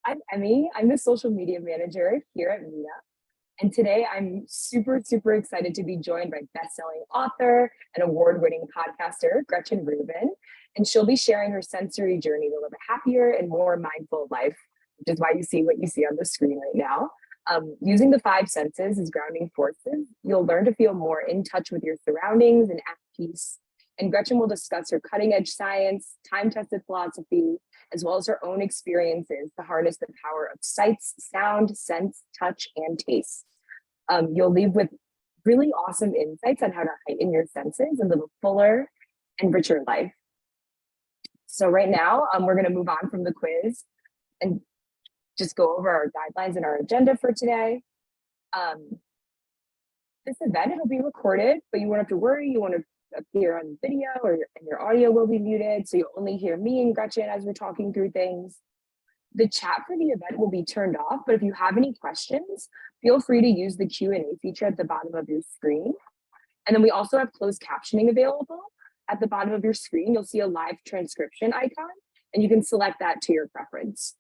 I'm Emmy. I'm the social media manager here at Meetup. And today I'm super, super excited to be joined by bestselling author and award-winning podcaster, Gretchen Rubin. And she'll be sharing her sensory journey to live a happier and more mindful life, which is why you see what you see on the screen right now. Using the five senses as grounding forces, you'll learn to feel more in touch with your surroundings and at peace. And Gretchen will discuss her cutting-edge science, time-tested philosophy, as well as her own experiences to harness the power of sights, sound, sense, touch, and taste. You'll leave with really awesome insights on how to heighten your senses and live a fuller and richer life. So right now, we're going to move on from the quiz and just go over our guidelines and our agenda for today. This event, it'll be recorded, but you won't have to worry. You won't appear on video, and your audio will be muted, so you'll only hear me and Gretchen as we're talking through things. The chat for the event will be turned off, but if you have any questions, feel free to use the Q&A feature at the bottom of your screen. And then we also have closed captioning available. At the bottom of your screen, you'll see a live transcription icon, and you can select that to your preference.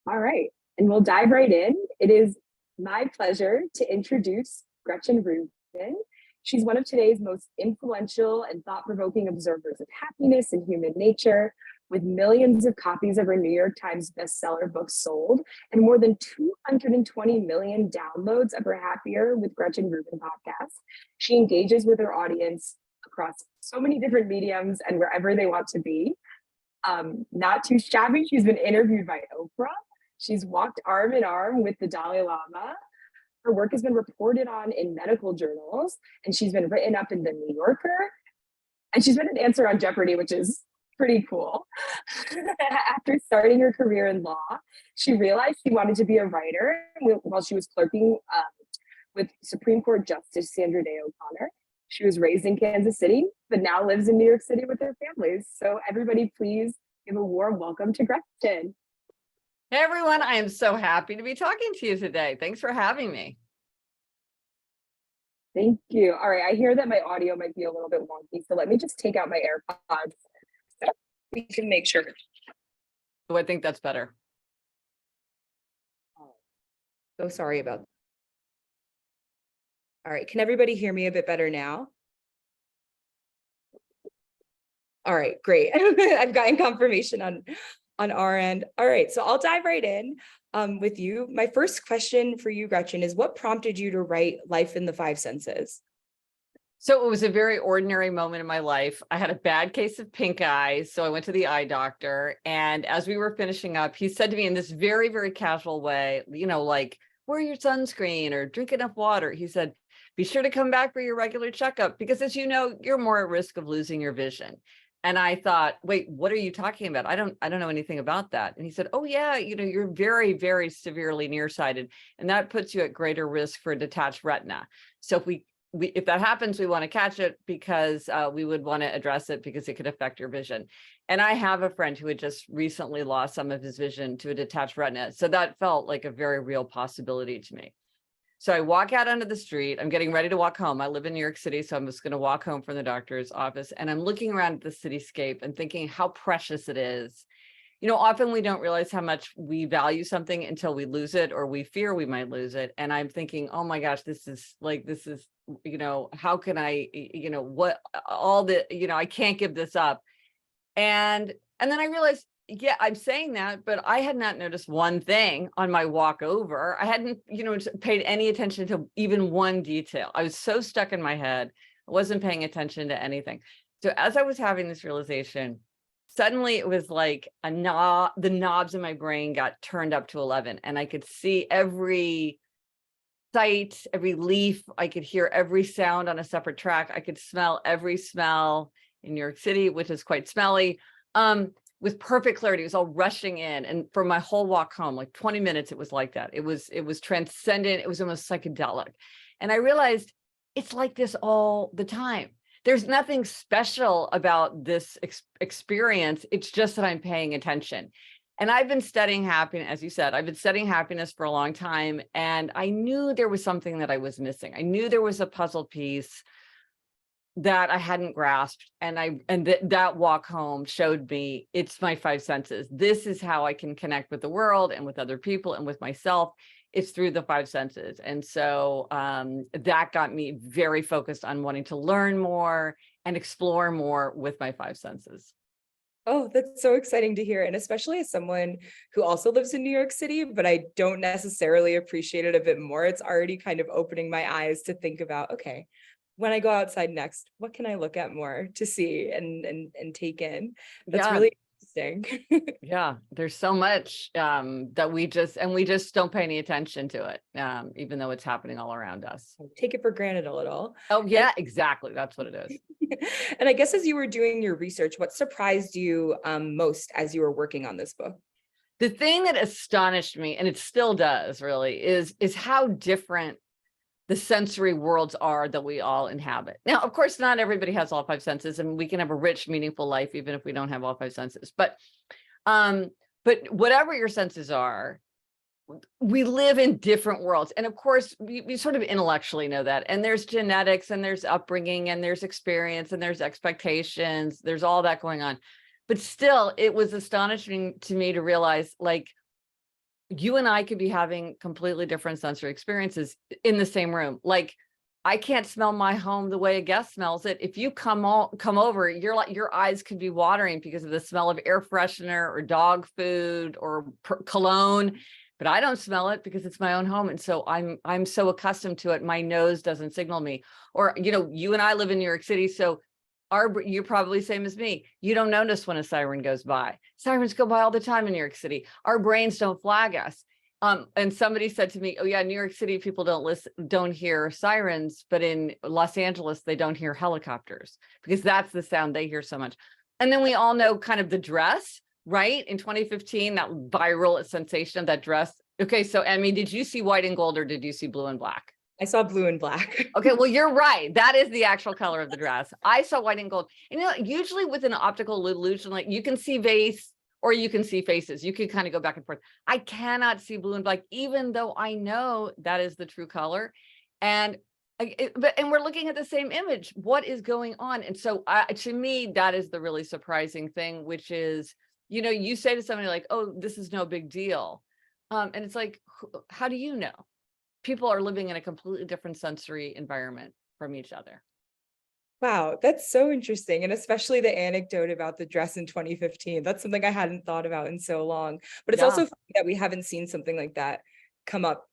All right, and we'll dive right in. It is my pleasure to introduce Gretchen Rubin. She's one of today's most influential and thought-provoking observers of happiness and human nature, with millions of copies of her New York Times bestseller book sold and more than 220 million downloads of her Happier with Gretchen Rubin podcast. She engages with her audience across so many different mediums and wherever they want to be. Not too shabby, she's been interviewed by Oprah. She's walked arm in arm with the Dalai Lama. Her work has been reported on in medical journals, and she's been written up in the New Yorker, and she's been an answer on Jeopardy, which is pretty cool. After starting her career in law, she realized she wanted to be a writer while she was clerking with Supreme Court Justice Sandra Day O'Connor. She was raised in Kansas City, but now lives in New York City with her families. So everybody, please give a warm welcome to Gretchen. Hey everyone, I am so happy to be talking to you today. Thanks for having me. Thank you. All right, I hear that my audio might be a little bit wonky, so let me just take out my AirPods so we can make sure. Oh, I think that's better. So sorry about that. All right, can everybody hear me a bit better now? All right, great. I've gotten confirmation on our end. All right, so I'll dive right in with you. My first question for you, Gretchen, is what prompted you to write Life in the Five Senses? So it was a very ordinary moment in my life. I had a bad case of pink eye, so I went to the eye doctor. And as we were finishing up, he said to me in this very, very casual way, you know, like, wear your sunscreen or drink enough water. He said, be sure to come back for your regular checkup because, as you know, you're more at risk of losing your vision. And I thought, wait, what are you talking about? I don't know anything about that. And he said, oh yeah, you know, you're very, very severely nearsighted, and that puts you at greater risk for detached retina. So if that happens, we want to catch it because we would want to address it because it could affect your vision. And I have a friend who had just recently lost some of his vision to a detached retina. So that felt like a very real possibility to me. So I walk out onto the street. I'm getting ready to walk home. I live in New York City, so I'm just going to walk home from the doctor's office. And I'm looking around at the cityscape and thinking how precious it is. You know, often we don't realize how much we value something until we lose it or we fear we might lose it. And I'm thinking, oh my gosh, this is, you know, how can I, you know, what all the, you know, I can't give this up. And then I realized, yeah, I'm saying that, but I had not noticed one thing on my walk over. I hadn't, you know, paid any attention to even one detail. I was so stuck in my head. I wasn't paying attention to anything. So as I was having this realization, suddenly it was like the knobs in my brain got turned up to 11, and I could see every sight, every leaf. I could hear every sound on a separate track. I could smell every smell in New York City, which is quite smelly. With perfect clarity. It was all rushing in. And for my whole walk home, like 20 minutes, it was like that. It was transcendent. It was almost psychedelic. And I realized it's like this all the time. There's nothing special about this experience. It's just that I'm paying attention. And I've been studying happiness, as you said, I've been studying happiness for a long time. And I knew there was something that I was missing. I knew there was a puzzle piece that I hadn't grasped. And that walk home showed me it's my five senses. This is how I can connect with the world and with other people and with myself. It's through the five senses. And so that got me very focused on wanting to learn more and explore more with my five senses. Oh, that's so exciting to hear. And especially as someone who also lives in New York City, but I don't necessarily appreciate it a bit more. It's already kind of opening my eyes to think about, okay, when I go outside next, what can I look at more to see and take in? That's Yeah. really interesting. Yeah, there's so much that we just don't pay any attention to it, even though it's happening all around us. Take it for granted a little. Oh yeah, exactly. That's what it is. And I guess as you were doing your research, what surprised you most as you were working on this book? The thing that astonished me, and it still does really, is how different the sensory worlds are that we all inhabit. Now, of course, not everybody has all five senses, and we can have a rich, meaningful life even if we don't have all five senses. But whatever your senses are, we live in different worlds. And of course, we sort of intellectually know that. And there's genetics, and there's upbringing, and there's experience, and there's expectations. There's all that going on. But still, it was astonishing to me to realize, like, you and I could be having completely different sensory experiences in the same room. Like, I can't smell my home the way a guest smells it. If you come over, you're like, your eyes could be watering because of the smell of air freshener or dog food or cologne, but I don't smell it because it's my own home. And so I'm so accustomed to it. My nose doesn't signal me. Or, you know, you and I live in New York City, so you're probably same as me. You don't notice when a siren goes by. Sirens go by all the time in New York City. Our brains don't flag us. And somebody said to me, oh yeah, New York City people don't hear sirens, but in Los Angeles, they don't hear helicopters because that's the sound they hear so much. And then we all know kind of the dress, right? In 2015, that viral sensation of that dress. Okay, so Emmy, did you see white and gold or did you see blue and black? I saw blue and black. Okay, well, you're right. That is the actual color of the dress. I saw white and gold. And, you know, usually with an optical illusion, like, you can see vase or you can see faces. You can kind of go back and forth. I cannot see blue and black, even though I know that is the true color. And we're looking at the same image. What is going on? And so to me, that is the really surprising thing, which is, you know, you say to somebody like, oh, this is no big deal. And it's like, how do you know? People are living in a completely different sensory environment from each other. Wow, that's so interesting. And especially the anecdote about the dress in 2015. That's something I hadn't thought about in so long. But it's also funny that we haven't seen something like that come up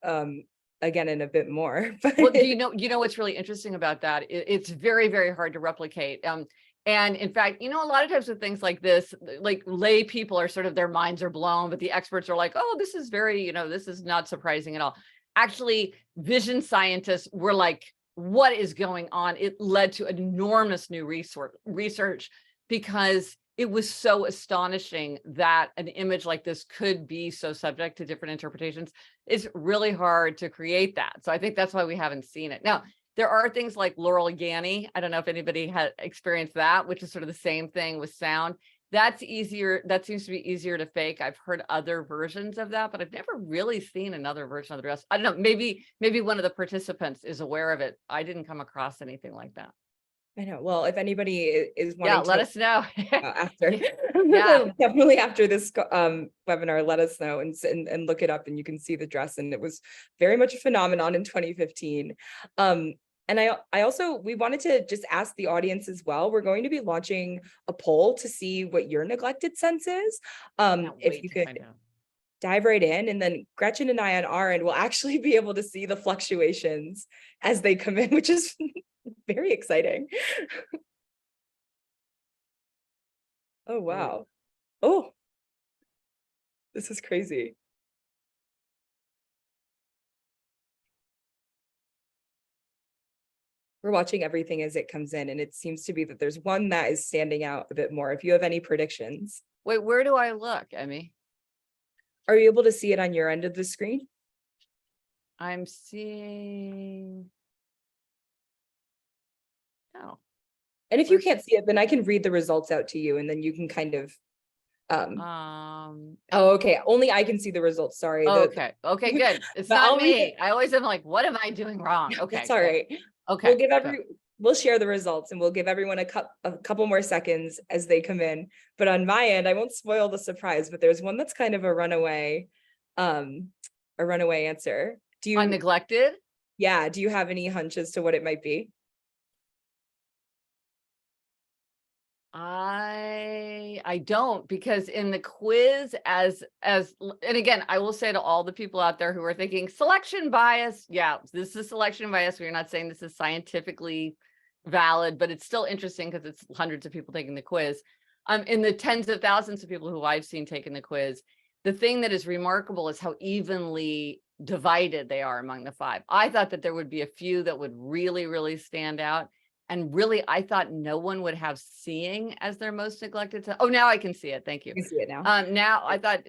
again in a bit more. Well, you know what's really interesting about that? It's very, very hard to replicate. And in fact, you know, a lot of times with things like this, like, lay people are sort of, their minds are blown, but the experts are like, oh, this is very, you know, this is not surprising at all. Actually, vision scientists were like, what is going on? It led to enormous new research because it was so astonishing that an image like this could be so subject to different interpretations. It's really hard to create that. So I think that's why we haven't seen it. Now, there are things like Laurel Ganny. I don't know if anybody had experienced that, which is sort of the same thing with sound. That's easier. That seems to be easier to fake. I've heard other versions of that, but I've never really seen another version of the dress. I don't know. Maybe one of the participants is aware of it. I didn't come across anything like that. I know. Well, if anybody is wanting to let us know after, yeah, definitely after this webinar, let us know and look it up, and you can see the dress. And it was very much a phenomenon in 2015. And we wanted to just ask the audience as well. We're going to be launching a poll to see what your neglected sense is. If you could dive right in, and then Gretchen and I on our end will actually be able to see the fluctuations as they come in, which is very exciting. Oh, wow. Oh, this is crazy. We're watching everything as it comes in, and it seems to be that there's one that is standing out a bit more. If you have any predictions. Wait, where do I look, Emmy? Are you able to see it on your end of the screen? I'm seeing. No. And if you can't see it, then I can read the results out to you, and then you can kind of. Oh, okay. Only I can see the results. Sorry. Okay. Okay. Good. It's not me. I always am like, what am I doing wrong? Okay. It's all right. Okay. we'll share the results and we'll give everyone a couple more seconds as they come in. But on my end, I won't spoil the surprise, but there's one that's kind of a runaway answer. Do you, Neglected? yeah, do you have any hunches to what it might be? I don't, because in the quiz, and again, I will say to all the people out there who are thinking selection bias, yeah, this is selection bias. We're not saying this is scientifically valid, but it's still interesting because it's hundreds of people taking the quiz. In the tens of thousands of people who I've seen taking the quiz, the thing that is remarkable is how evenly divided they are among the 5. I thought that there would be a few that would really, really stand out. And really, I thought no one would have seeing as their most neglected. Oh, now I can see it. Thank you. You can see it now. Now I thought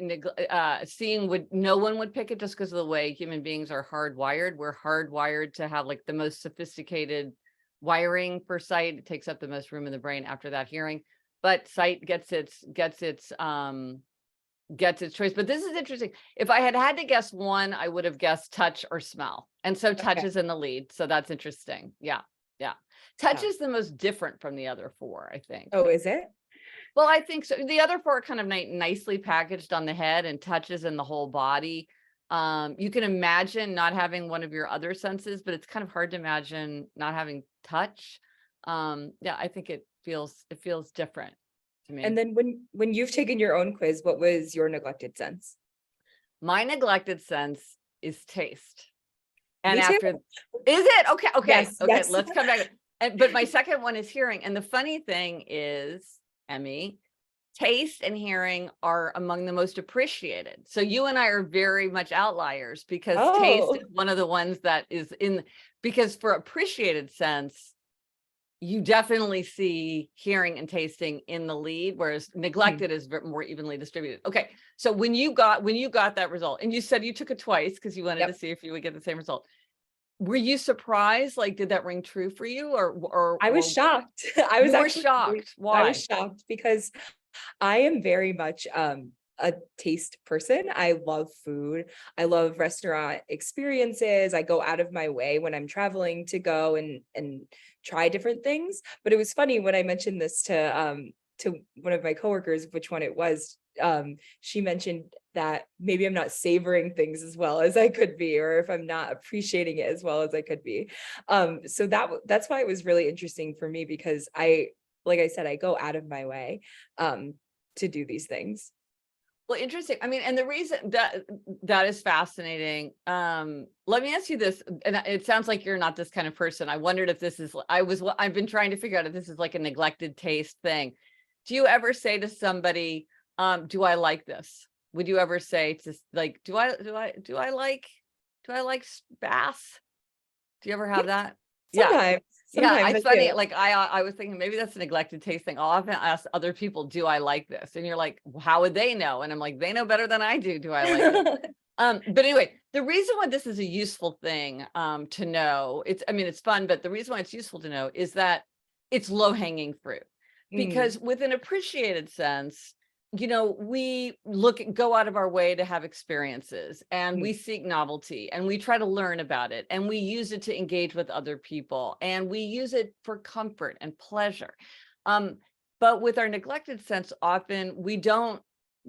seeing no one would pick it just because of the way human beings are hardwired. We're hardwired to have like the most sophisticated wiring for sight. It takes up the most room in the brain. After that, hearing, but sight gets its choice. But this is interesting. If I had to guess one, I would have guessed touch or smell. And so touch is in the lead. So that's interesting. Yeah. Yeah. Touch is the most different from the other 4, I think. Oh, is it? Well, I think so. The other 4 are kind of nicely packaged on the head, and touches in the whole body. You can imagine not having one of your other senses, but it's kind of hard to imagine not having touch. Yeah, I think it feels different to me. And then when you've taken your own quiz, what was your neglected sense? My neglected sense is taste. And Me too. after, is it? Okay. Yes, okay. yes. Let's come back. But my second one is hearing. And the funny thing is, Emmy, taste and hearing are among the most appreciated. So you and I are very much outliers, because taste is one of the ones that is because for appreciated sense, you definitely see hearing and tasting in the lead, whereas neglected is more evenly distributed. Okay. So when you got that result, and you said you took it twice because you wanted to see if you would get the same result. Were you surprised? Like, did that ring true for you, or I was shocked. I was actually shocked. Why? I was shocked because I am very much a taste person. I love food. I love restaurant experiences. I go out of my way when I'm traveling to go and try different things. But it was funny when I mentioned this to one of my coworkers, which one it was. She mentioned that maybe I'm not savoring things as well as I could be, or if I'm not appreciating it as well as I could be. So that's why it was really interesting for me, because like I said, I go out of my way to do these things. Well, interesting. I mean, and the reason that is fascinating. Let me ask you this, and it sounds like you're not this kind of person. I wondered if this is, I've been trying to figure out if this is like a neglected taste thing. Do you ever say to somebody, do I like this? Would you ever say to, like, do I like bass? Do you ever have that? Sometimes. Yeah, it's funny. Like I was thinking maybe that's a neglected taste thing. I'll often ask other people, do I like this? And you're like, how would they know? And I'm like, they know better than I do. Do I like it? But anyway, the reason why this is a useful thing to know, it's fun, but the reason why it's useful to know is that it's low-hanging fruit. Because with an appreciated sense, we go out of our way to have experiences, and we seek novelty, and we try to learn about it, and we use it to engage with other people, and we use it for comfort and pleasure. But with our neglected sense, often we don't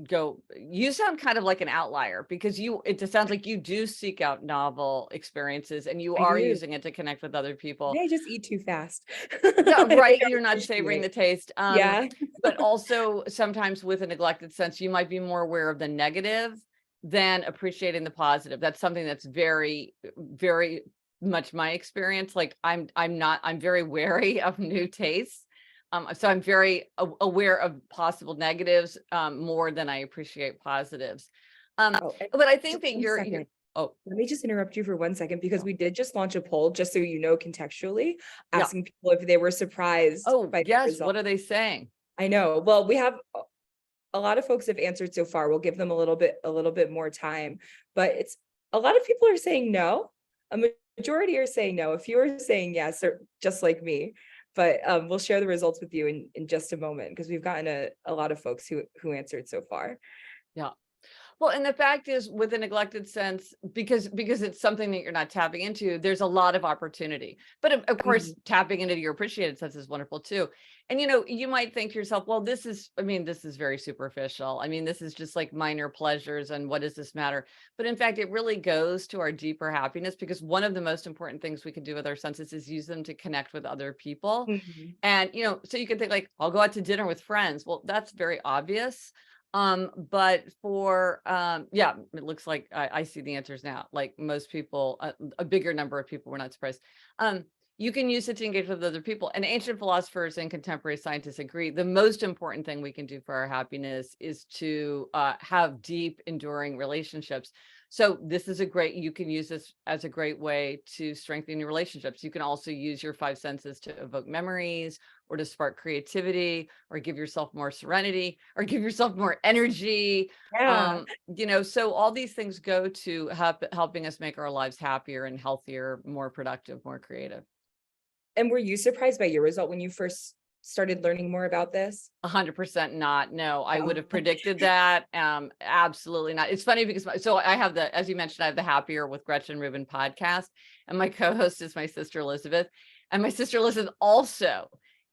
go. You sound kind of like an outlier, because it sounds like you do seek out novel experiences, and you are using it to connect with other people. Maybe I just eat too fast. Yeah, right. You're not savoring the taste. Yeah. But also sometimes with a neglected sense, you might be more aware of the negative than appreciating the positive. That's something that's very, very much my experience. Like I'm very wary of new tastes. So I'm very aware of possible negatives more than I appreciate positives. But I think that you're let me just interrupt you for 1 second, because we did just launch a poll, just so you know, contextually, asking people if they were surprised. By the result. What are they saying? I know. Well, we have a lot of folks have answered so far. We'll give them a little bit more time, but it's a lot of people are saying no. A majority are saying no. A few are saying yes, or just like me. But we'll share the results with you in just a moment, because we've gotten a lot of folks who answered so far. Yeah. Well, and the fact is, with a neglected sense, because it's something that you're not tapping into, there's a lot of opportunity. But of course, Mhm. tapping into your appreciated sense is wonderful too. And you might think to yourself, well, this is very superficial. I mean, this is just like minor pleasures, and what does this matter? But in fact, it really goes to our deeper happiness, because one of the most important things we can do with our senses is use them to connect with other people. Mhm. And so you can think like, I'll go out to dinner with friends. Well, that's very obvious. But for yeah, it looks like I see the answers now. Like most people, a bigger number of people, we're not surprised. You can use it to engage with other people. And ancient philosophers and contemporary scientists agree the most important thing we can do for our happiness is to have deep, enduring relationships. So this is you can use this as a great way to strengthen your relationships. You can also use your five senses to evoke memories, or to spark creativity, or give yourself more serenity, or give yourself more energy. Yeah. So all these things go to helping us make our lives happier and healthier, more productive, more creative. And were you surprised by your result when you first started learning more about this? 100% not. No, I would Oh. have predicted that. Absolutely not. It's funny because I have as you mentioned, I have the Happier with Gretchen Rubin podcast, and my co-host is my sister Elizabeth, and my sister Elizabeth also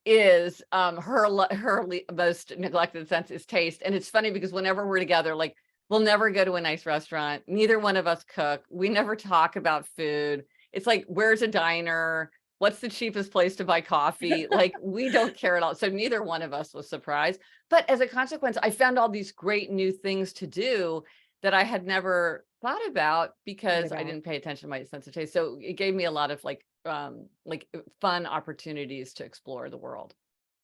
is her most neglected sense is taste. And it's funny because whenever we're together, like, we'll never go to a nice restaurant. Neither one of us cook. We never talk about food. It's like, where's a diner? What's the cheapest place to buy coffee? Like, we don't care at all. So neither one of us was surprised. But as a consequence, I found all these great new things to do that I had never thought about because I didn't pay attention to my sense of taste. So it gave me a lot of like fun opportunities to explore the world.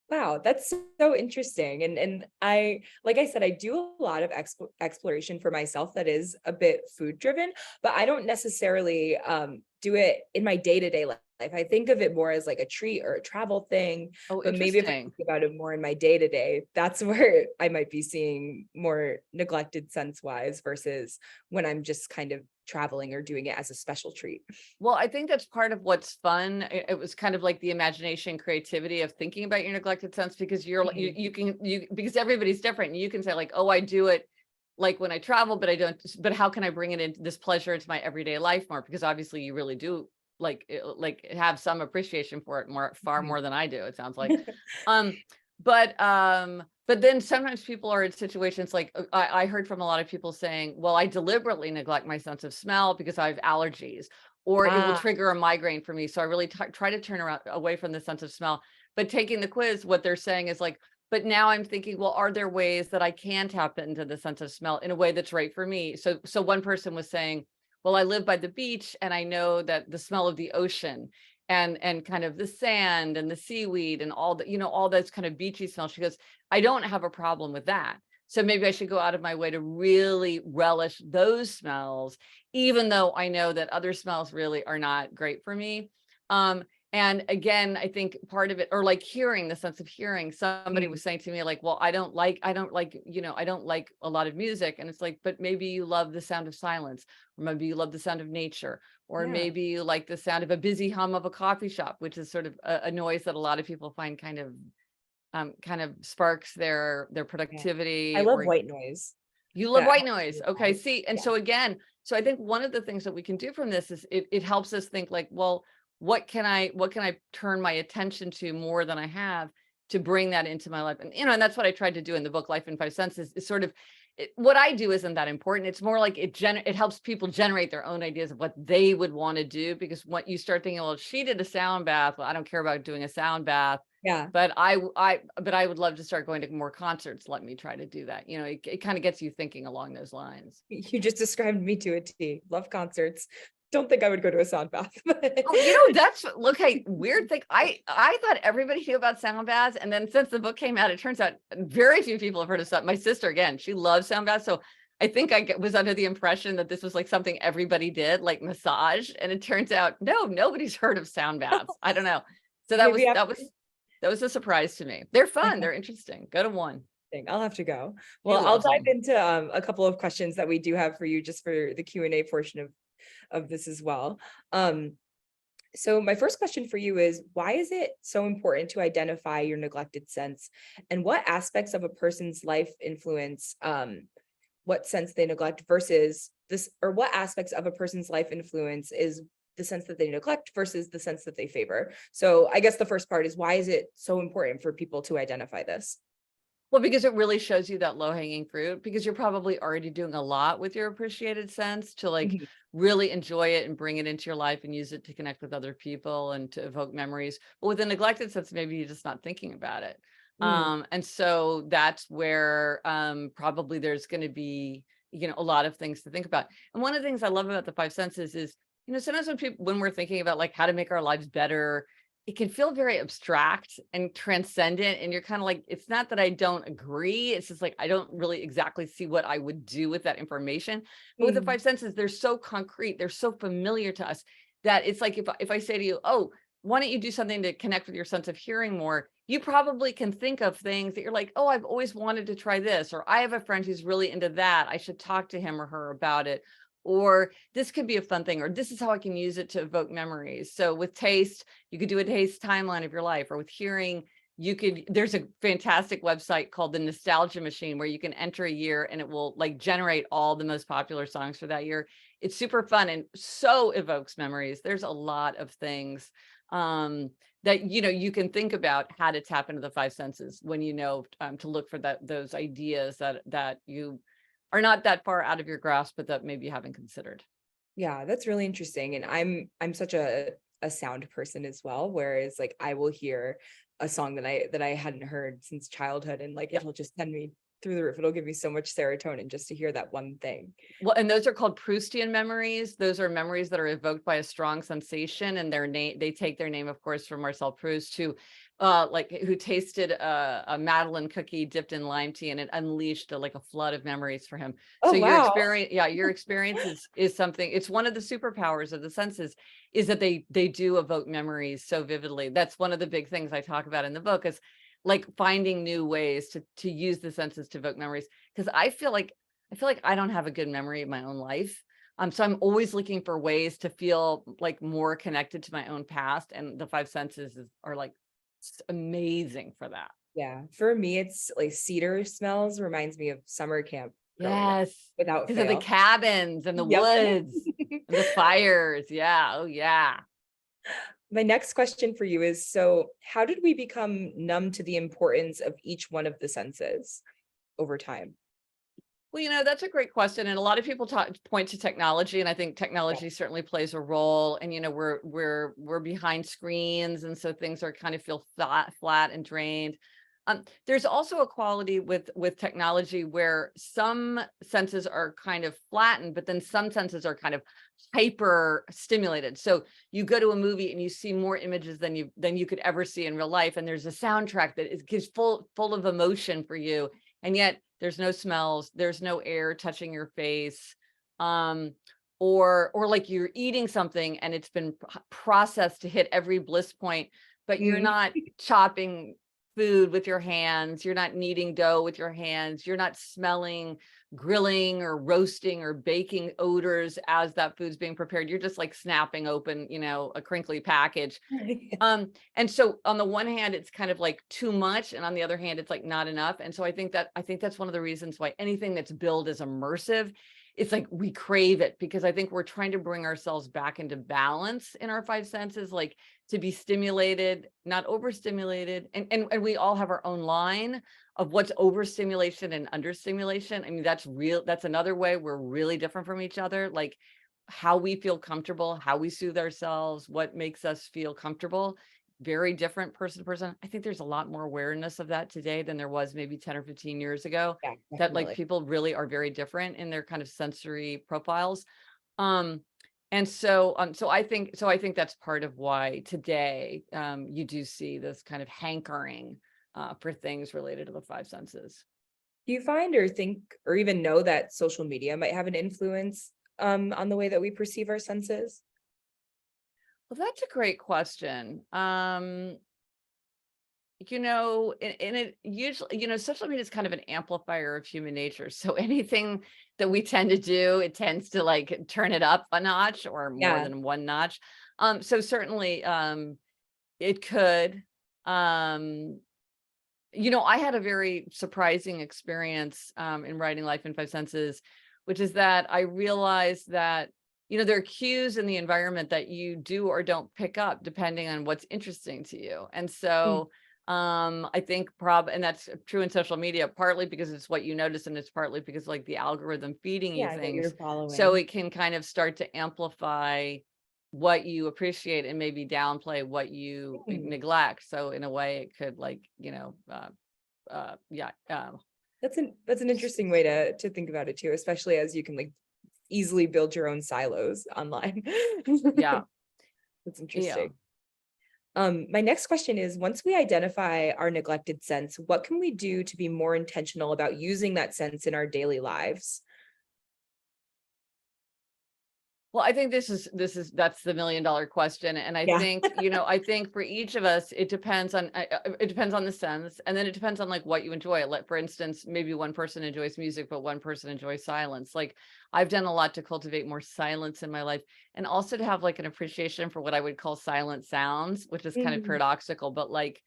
Wow, that's so interesting. And I, like I said, I do a lot of exploration for myself that is a bit food driven, but I don't necessarily do it in my day-to-day life. I think of it more as like a treat or a travel thing, Oh, but maybe if I interesting. think about it more in my day-to-day, that's where I might be seeing more neglected sense-wise versus when I'm just kind of traveling or doing it as a special treat. Well, I think that's part of what's fun. It was kind of like the imagination, creativity of thinking about your neglected sense, because Mhm. because everybody's different. You can say like, oh, I do it like when I travel, but I don't, but how can I bring it into this pleasure into my everyday life more? Because obviously you really do like have some appreciation for it far Mhm. more than I do, it sounds like. Um, but then sometimes people are in situations like I heard from a lot of people saying, well, I deliberately neglect my sense of smell because I have allergies, or it will Ah, trigger a migraine for me. So I really try to turn around away from the sense of smell. But taking the quiz, what they're saying is like, but now I'm thinking, well, are there ways that I can tap into the sense of smell in a way that's right for me? So one person was saying, well, I live by the beach and I know that the smell of the ocean and kind of the sand and the seaweed and all that, all those kind of beachy smells. She goes, I don't have a problem with that. So maybe I should go out of my way to really relish those smells, even though I know that other smells really are not great for me. And again, I think part of it, or like hearing, the sense of hearing, somebody mm, was saying to me like, well, I don't like, I don't like a lot of music. And it's like, but maybe you love the sound of silence, or maybe you love the sound of nature, or yeah. maybe you like the sound of a busy hum of a coffee shop, which is sort of a noise that a lot of people find kind of sparks their Yeah. I productivity. love Or white noise. you love That white helps noise. me a Okay, lot. see, and Yeah. so again, so I think one of the things that we can do from this is it helps us think like, well, what can I turn my attention to more than I have to bring that into my life? And and that's what I tried to do in the book Life in Five Senses, is sort of what I do isn't that important. It's more like it helps people generate their own ideas of what they would want to do, because when you start thinking, well, she did a sound bath, well, I don't care about doing a sound bath, Yeah. but I would love to start going to more concerts. Let me try to do that. It kind of gets you thinking along those lines. You just described me to a T. Love concerts. Don't think I would go to a sound bath. Oh, that's look, hey, weird thing. I thought everybody knew about sound baths, and then since the book came out, it turns out very few people have heard of sound. My sister, again, she loves sound baths, so I think was under the impression that this was like something everybody did, like massage, and it turns out no, nobody's heard of sound baths. I don't know. So that Maybe was after that was a surprise to me. They're I fun. have They're interesting. Go to one. thing. I'll have to go. She Well, I'll loves dive them. into a couple of questions that we do have for you just for the Q&A portion of this as well. So my first question for you is, why is it so important to identify your neglected sense, and what aspects of a person's life influence what sense they neglect versus this, or what aspects of a person's life influence is the sense that they neglect versus the sense that they favor. So I guess the first part is, why is it so important for people to identify this? Well, because it really shows you that low hanging fruit, because you're probably already doing a lot with your appreciated sense to like Mhm. really enjoy it and bring it into your life and use it to connect with other people and to evoke memories. But with a neglected sense, maybe you're just not thinking about it. Mm. And so that's where probably there's going to be, a lot of things to think about. And one of the things I love about the five senses is, sometimes when we're thinking about like how to make our lives better, it can feel very abstract and transcendent. And you're kind of like, it's not that I don't agree. It's just like, I don't really exactly see what I would do with that information. But with the Mm. five senses, they're so concrete. They're so familiar to us that it's like, if I say to you, oh, why don't you do something to connect with your sense of hearing more? You probably can think of things that you're like, oh, I've always wanted to try this, or I have a friend who's really into that. I should talk to him or her about it. Or this could be a fun thing, or this is how I can use it to evoke memories. So with taste, you could do a taste timeline of your life, or with hearing, there's a fantastic website called the Nostalgia Machine where you can enter a year and it will like generate all the most popular songs for that year. It's super fun and so evokes memories. There's a lot of things that, you can think about how to tap into the five senses when to look for those ideas that you are not that far out of your grasp, but that maybe you haven't considered. Yeah, that's really interesting. And I'm such a sound person as well, whereas like I will hear a song that I hadn't heard since childhood, and like Yeah. it'll just send me through the roof. It'll give me so much serotonin just to hear that one thing. Well, and those are called Proustian memories. Those are memories that are evoked by a strong sensation, and they take their name, of course, from Marcel Proust, who tasted a Madeleine cookie dipped in lime tea, and it unleashed like a flood of memories for him. Oh, So wow. your experience is something. It's one of the superpowers of the senses, is that they do evoke memories so vividly. That's one of the big things I talk about in the book, is like finding new ways to use the senses to evoke memories. Because I feel like I don't have a good memory of my own life. So I'm always looking for ways to feel like more connected to my own past. And the five senses are like amazing for that. Yeah. For me, it's like cedar smells reminds me of summer camp growing up Yes. without Because of the fail. cabins and the Yep. woods and the fires. Yeah. Oh, yeah. My next question for you is, so how did we become numb to the importance of each one of the senses over time? Well, that's a great question. And a lot of people point to technology, and I think Yeah. technology certainly plays a role. And we're behind screens, and so things are kind of feel flat and drained. There's also a quality with technology where some senses are kind of flattened, but then some senses are kind of hyper stimulated. So you go to a movie and you see more images than you could ever see in real life, and there's a soundtrack that gives full of emotion for you, and yet there's no smells, there's no air touching your face. Or like you're eating something and it's been processed to hit every bliss point, but you're Mm. not chopping food with your hands, you're not kneading dough with your hands, you're not smelling grilling or roasting or baking odors as that food's being prepared. You're just like snapping open, a crinkly package. And so on the one hand, it's kind of like too much, and on the other hand, it's like not enough. And so I think that's one of the reasons why anything that's billed as immersive, it's like we crave it, because I think we're trying to bring ourselves back into balance in our five senses, like to be stimulated, not overstimulated. And we all have our own line of what's overstimulation and understimulation. I mean, that's another way we're really different from each other. Like how we feel comfortable, how we soothe ourselves, what makes us feel comfortable, very different person to person. I think there's a lot more awareness of that today than there was maybe 10 or 15 years ago, Yeah, that like definitely. people really are very different in their kind of sensory profiles. So I think that's part of why today you do see this kind of hankering for things related to the five senses. Do you find or think or even know that social media might have an influence on the way that we perceive our senses? Well, that's a great question. And it usually, social media is kind of an amplifier of human nature. So anything that we tend to do, it tends to like turn it up a notch or more Yeah. than one notch. So certainly it could. Um, I had a very surprising experience in writing Life in Five Senses, which is that I realized that, there are cues in the environment that you do or don't pick up depending on what's interesting to you. And so I think and that's true in social media, partly because it's what you notice, and it's partly because like the algorithm feeding you Yeah, that you're things. So following. it can kind of start to amplify what you appreciate and maybe downplay what you neglect. So in a way it could like, yeah. That's an interesting way to think about it too, especially as you can like easily build your own silos online. Yeah. That's Yeah. interesting. My next question is, once we identify our neglected sense, what can we do to be more intentional about using that sense in our daily lives? Well, I think that's the $1 million question. And I Yeah. think, I think for each of us, it depends on the sense. And then it depends on like what you enjoy. Like, for instance, maybe one person enjoys music, but one person enjoys silence. Like I've done a lot to cultivate more silence in my life, and also to have like an appreciation for what I would call silent sounds, which is kind of paradoxical, but like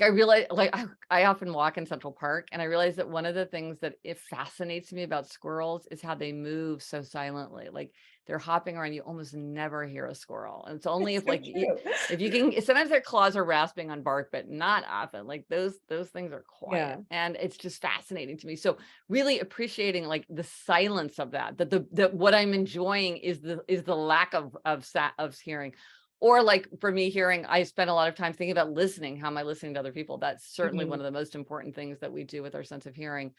I realize, like I often walk in Central Park, and I realize that one of the things that it fascinates me about squirrels is how they move so silently. Like they're hopping around, you almost never hear a squirrel. And it's only if So like true. if you can, sometimes their claws are rasping on bark, but not often. Like those things are quiet, and it's just fascinating to me. So really appreciating like the silence of that what I'm enjoying is the lack of hearing. Or like for me, hearing, I spend a lot of time thinking about listening. How am I listening to other people? That's certainly one of the most important things that we do with our sense of hearing.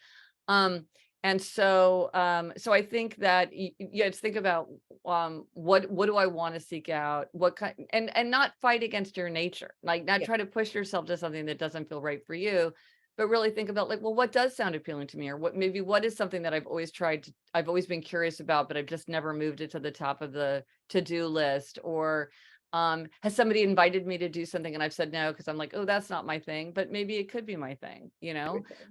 And so I think that it's think about what do I want to seek out? What kind, and not fight against your nature, like not try to push yourself to something that doesn't feel right for you, but really think about like, well, what does sound appealing to me? Or what is something that I've always been curious about, but I've just never moved it to the top of the to-do list. Or has somebody invited me to do something and I've said no because I'm like, oh, that's not my thing, but maybe it could be my thing,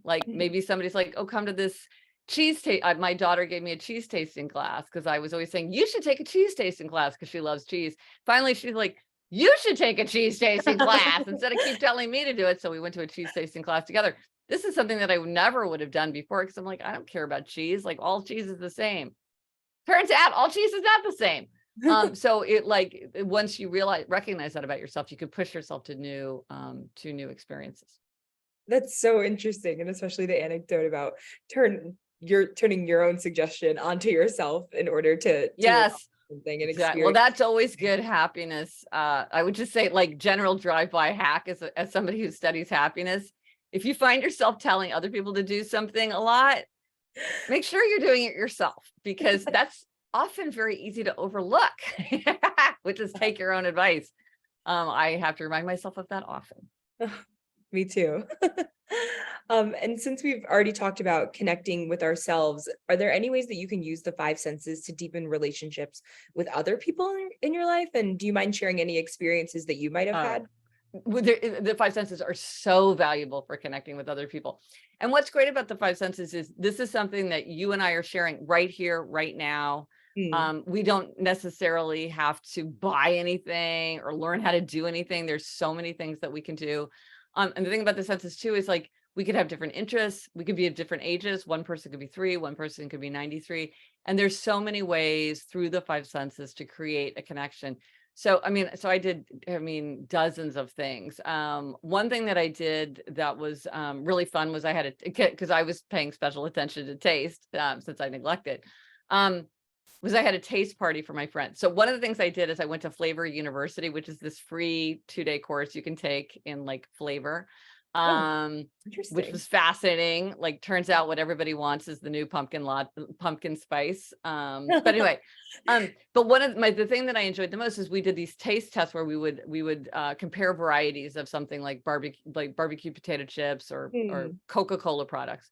like maybe somebody's like, oh, come to this cheese taste. My daughter gave me a cheese tasting class because I was always saying you should take a cheese tasting class because she loves cheese. Finally, she's like, you should take a cheese tasting class instead of keep telling me to do it. So we went to a cheese tasting class together. This is something that I never would have done before because I'm like, I don't care about cheese. Like all cheese is the same. Turns out all cheese is not the same. So it like once you recognize that about yourself, you could push yourself to new experiences. That's so interesting. And especially the anecdote about turning your own suggestion onto yourself in order to Yes. something and Exactly. Well, experience. that's always good happiness. I would just say like general drive-by hack as somebody who studies happiness. If you find yourself telling other people to do something a lot, make sure you're doing it yourself, because that's often very easy to overlook, which is take your own advice. I have to remind myself of that often. Me too. And since we've already talked about connecting with ourselves, are there any ways that you can use the five senses to deepen relationships with other people in your life? And do you mind sharing any experiences that you might have had? The five senses are so valuable for connecting with other people. And what's great about the five senses is this is something that you and I are sharing right here, right now. We don't necessarily have to buy anything or learn how to do anything. There's so many things that we can do. And the thing about the senses too is like we could have different interests. We could be of different ages. One person could be 3, one person could be 93. And there's so many ways through the five senses to create a connection. So, I did, dozens of things. One thing that I did that was really fun was I had because I was paying special attention to taste since I neglected, was I had a taste party for my friends. So one of the things I did is I went to Flavor University, which is this free 2-day course you can take in like flavor. Which was fascinating. Like turns out what everybody wants is the new pumpkin spice. But anyway, but the thing that I enjoyed the most is we did these taste tests where we would compare varieties of something like barbecue potato chips or Coca-Cola products.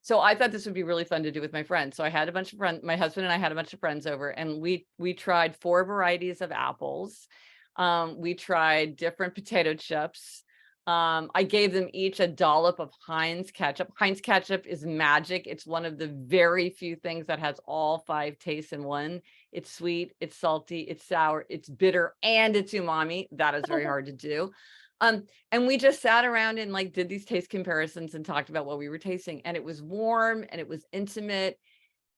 So I thought this would be really fun to do with my friends. So I had a bunch of friends, my husband and I had a bunch of friends over, and we tried 4 varieties of apples. We tried different potato chips. I gave them each a dollop of Heinz ketchup. Heinz ketchup is magic. It's one of the very few things that has all 5 tastes in one. It's sweet, it's salty, it's sour, it's bitter, and it's umami. That is very hard to do. And we just sat around and like did these taste comparisons and talked about what we were tasting. And it was warm and it was intimate.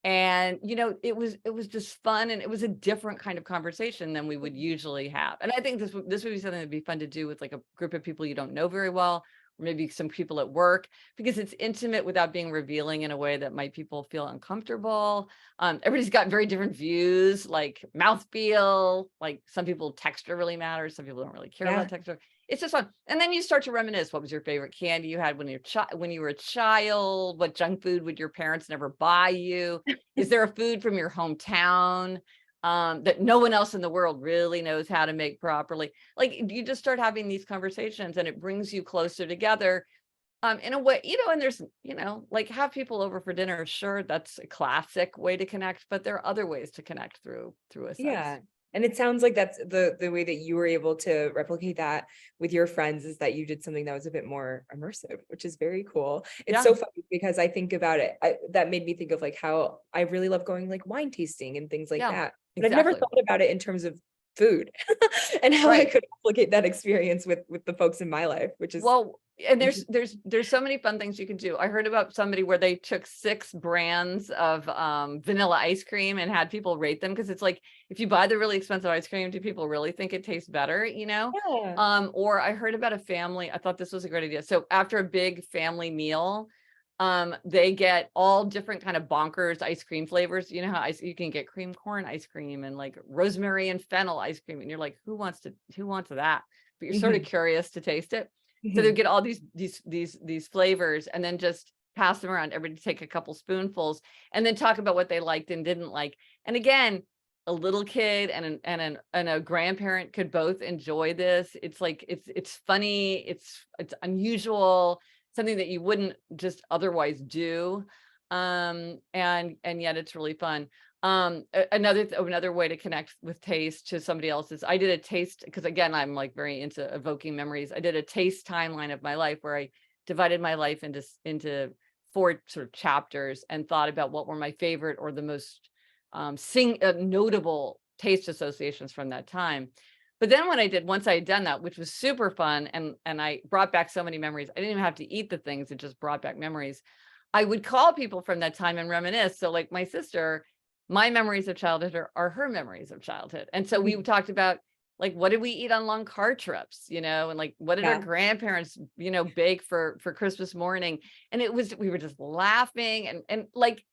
And, you know, it was just fun. And it was a different kind of conversation than we would usually have. And I think this would be something that'd be fun to do with like a group of people you don't know very well, or maybe some people at work, because it's intimate without being revealing in a way that might people feel uncomfortable. Everybody's got very different views, like mouthfeel, like some people texture really matters. Some people don't really care about texture. It's just fun. And then you start to reminisce. What was your favorite candy you had when you were a child? What junk food would your parents never buy you? Is there a food from your hometown that no one else in the world really knows how to make properly? Like you just start having these conversations and it brings you closer together in a way, you know, and there's, you know, like have people over for dinner. Sure, that's a classic way to connect, but there are other ways to connect through a sense. Yeah. And it sounds like that's the way that you were able to replicate that with your friends, is that you did something that was a bit more immersive, which is very cool. It's so funny because I think about it. That made me think of like how I really love going like wine tasting and things like that. But I've never thought about it in terms of food and how I could replicate that experience with the folks in my life, which is and there's so many fun things you can do. I heard about somebody where they took 6 brands of vanilla ice cream and had people rate them, because it's like, if you buy the really expensive ice cream, do people really think it tastes better, you know? Or I heard about a family, I thought this was a great idea. So after a big family meal, they get all different kind of bonkers ice cream flavors. You know how you can get cream corn ice cream and like rosemary and fennel ice cream, and you're like, who wants that? But you're sort of curious to taste it. So they get all these flavors and then just pass them around. Everybody take a couple spoonfuls and then talk about what they liked and didn't like. And again, a little kid and a grandparent could both enjoy this. It's like it's funny, it's unusual, something that you wouldn't just otherwise do. And yet it's really fun. Another way to connect with taste to somebody else is I did a taste, because again, I'm like very into evoking memories. I did a taste timeline of my life where I divided my life into 4 sort of chapters and thought about what were my favorite or the most notable taste associations from that time. But then once I had done that, which was super fun, and I brought back so many memories, I didn't even have to eat the things, it just brought back memories. I would call people from that time and reminisce. So like my sister, my memories of childhood are her memories of childhood. And so we talked about like, what did we eat on long car trips, you know, and like, what did our grandparents, you know, bake for Christmas morning? And we were just laughing and like,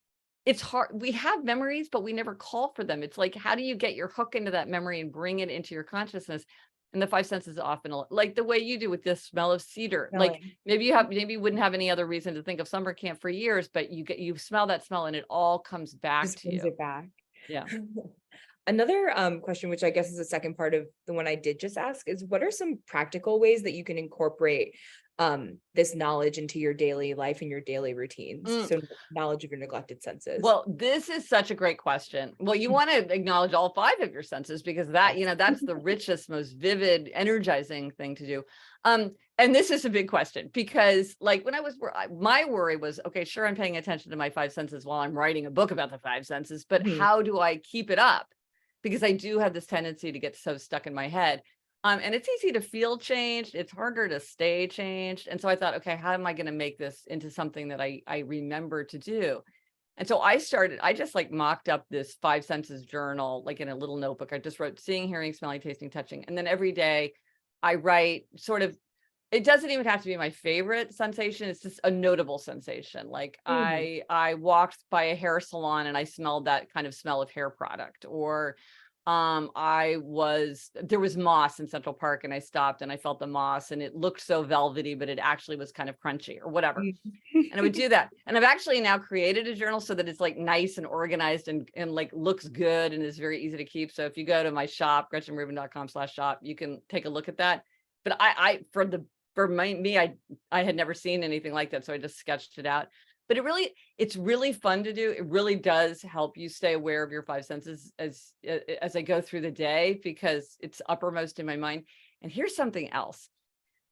it's hard. We have memories, but we never call for them. It's like, how do you get your hook into that memory and bring it into your consciousness? And the 5 senses often, like the way you do with the smell of cedar. Like maybe you wouldn't have any other reason to think of summer camp for years, but you smell that smell and it all comes back to you. It back. Yeah. Another question, which I guess is the second part of the one I did just ask, is what are some practical ways that you can incorporate this knowledge into your daily life and your daily routines? So knowledge of your neglected senses. Well, this is such a great question. Well, you want to acknowledge all 5 of your senses, because that, you know, that's the richest, most vivid, energizing thing to do. And this is a big question, because like when my worry was, okay, sure, I'm paying attention to my 5 senses while I'm writing a book about the 5 senses, but how do I keep it up? Because I do have this tendency to get so stuck in my head. And it's easy to feel changed. It's harder to stay changed. And so I thought, okay, how am I going to make this into something that I remember to do? And so I just like mocked up this 5 senses journal, like in a little notebook. I just wrote seeing, hearing, smelling, tasting, touching. And then every day I write sort of, it doesn't even have to be my favorite sensation. It's just a notable sensation. Like I walked by a hair salon and I smelled that kind of smell of hair product, or there was moss in Central Park and I stopped and I felt the moss and it looked so velvety, but it actually was kind of crunchy or whatever. And I would do that. And I've actually now created a journal so that it's like nice and organized and like looks good and is very easy to keep. So if you go to my shop, GretchenRubin.com/shop, you can take a look at that. But I had never seen anything like that. So I just sketched it out. But it's really fun to do. It really does help you stay aware of your 5 senses as I go through the day, because it's uppermost in my mind. And here's something else.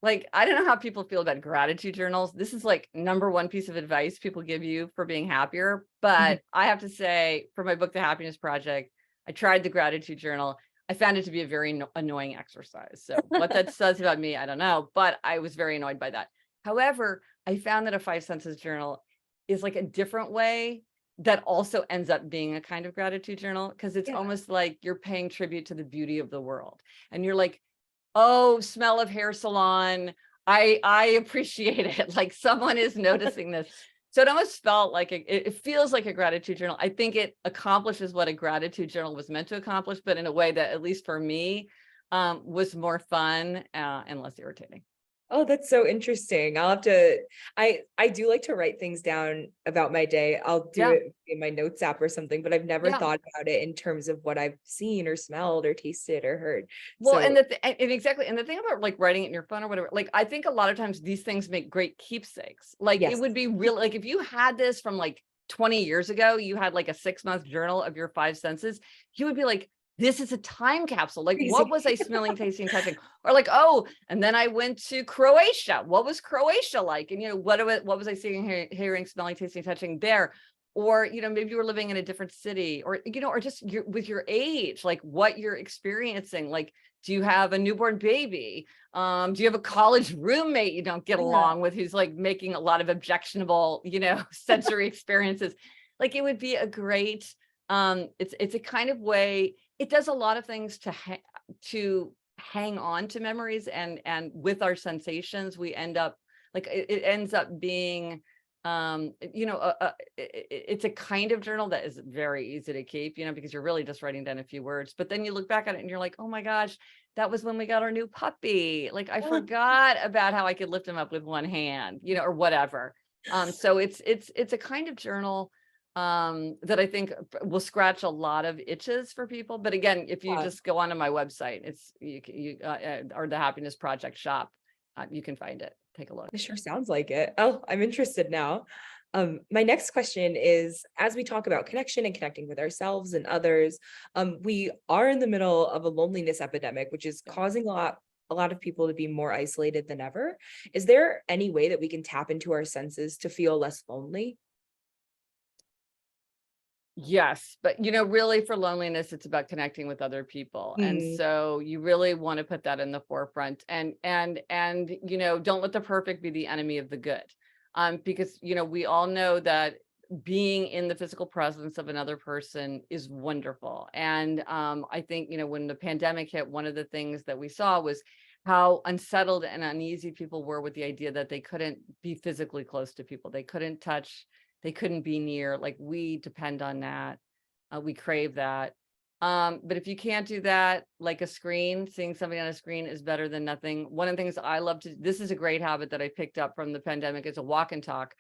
Like, I don't know how people feel about gratitude journals. This is like #1 piece of advice people give you for being happier. But I have to say, for my book, The Happiness Project, I tried the gratitude journal. I found it to be a very annoying exercise. So what that says about me, I don't know, but I was very annoyed by that. However, I found that a 5 senses journal is like a different way that also ends up being a kind of gratitude journal, because it's almost like you're paying tribute to the beauty of the world. And you're like, oh, smell of hair salon. I appreciate it. Like someone is noticing this. So it almost felt like it feels like a gratitude journal. I think it accomplishes what a gratitude journal was meant to accomplish, but in a way that, at least for me, was more fun and less irritating. Oh, that's so interesting. I'll have to, I do like to write things down about my day. I'll do it in my notes app or something, but I've never thought about it in terms of what I've seen or smelled or tasted or heard. Well, So, and exactly. And the thing about like writing it in your phone or whatever, like I think a lot of times these things make great keepsakes. Like it yes, would be really, like if you had this from like 20 years ago, you had like a 6-month journal of your 5 senses, you would be like, this is a time capsule. Like, what was I smelling, tasting, touching? Or like, oh, and then I went to Croatia. What was Croatia like? And, you know, what was I seeing, hearing, smelling, tasting, touching there? Or, you know, maybe you were living in a different city, or, you know, or just with your age, like what you're experiencing. Like, do you have a newborn baby? Do you have a college roommate you don't get along with, who's like making a lot of objectionable, you know, sensory experiences? Like, it would be a great, it's a kind of way. It does a lot of things to hang on to memories, and with our sensations, we end up like it ends up being, you know, it's a kind of journal that is very easy to keep, you know, because you're really just writing down a few words. But then you look back at it and you're like, oh my gosh, that was when we got our new puppy. Like I forgot about how I could lift him up with one hand, you know, or whatever. So it's a kind of journal that I think will scratch a lot of itches for people. But again, if you just go onto my website, it's or the Happiness Project shop, you can find it. Take a look. it sure sounds like it. Oh, I'm interested now. My next question is, as we talk about connection and connecting with ourselves and others, we are in the middle of a loneliness epidemic, which is causing a lot of people to be more isolated than ever. Is there any way that we can tap into our senses to feel less lonely? Yes, but you know, really for loneliness, it's about connecting with other people. And so you really want to put that in the forefront, and you know, don't let the perfect be the enemy of the good. Because you know, we all know that being in the physical presence of another person is wonderful. And I think, you know, when the pandemic hit, one of the things that we saw was how unsettled and uneasy people were with the idea that they couldn't be physically close to people. They couldn't touch, they couldn't be near. Like, we depend on that. We crave that. But if you can't do that, like a screen, seeing somebody on a screen is better than nothing. One of the things I love to, this is a great habit that I picked up from the pandemic, is a walk and talk.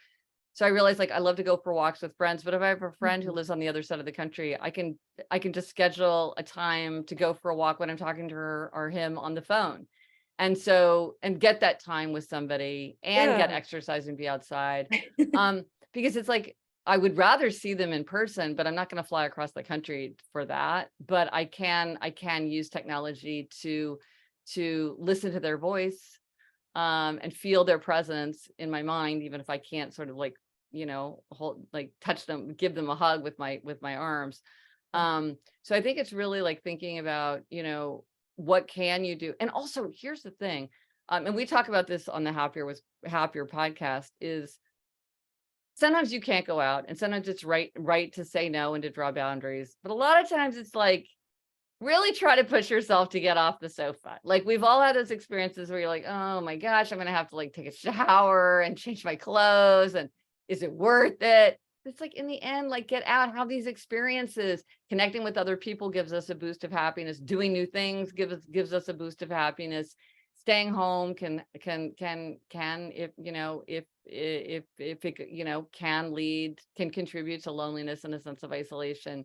So I realized, like, I love to go for walks with friends, but if I have a friend who lives on the other side of the country, I can just schedule a time to go for a walk when I'm talking to her or him on the phone. And so, and get that time with somebody and get exercise and be outside. Because it's like, I would rather see them in person, but I'm not going to fly across the country for that. But I can use technology to listen to their voice, and feel their presence in my mind, even if I can't sort of, like, you know, hold, like, touch them, give them a hug with my arms. So I think it's really like thinking about, you know, what can you do? And also, here's the thing, and we talk about this on the Happier podcast, is sometimes you can't go out, and sometimes it's right to say no and to draw boundaries. But a lot of times it's like, really try to push yourself to get off the sofa. Like, we've all had those experiences where you're like, oh my gosh, I'm going to have to like take a shower and change my clothes. And is it worth it? It's like, in the end, like, get out, have these experiences. Connecting with other people gives us a boost of happiness. Doing new things gives us a boost of happiness. Staying home can, if, you know, if it, you know, can contribute to loneliness and a sense of isolation.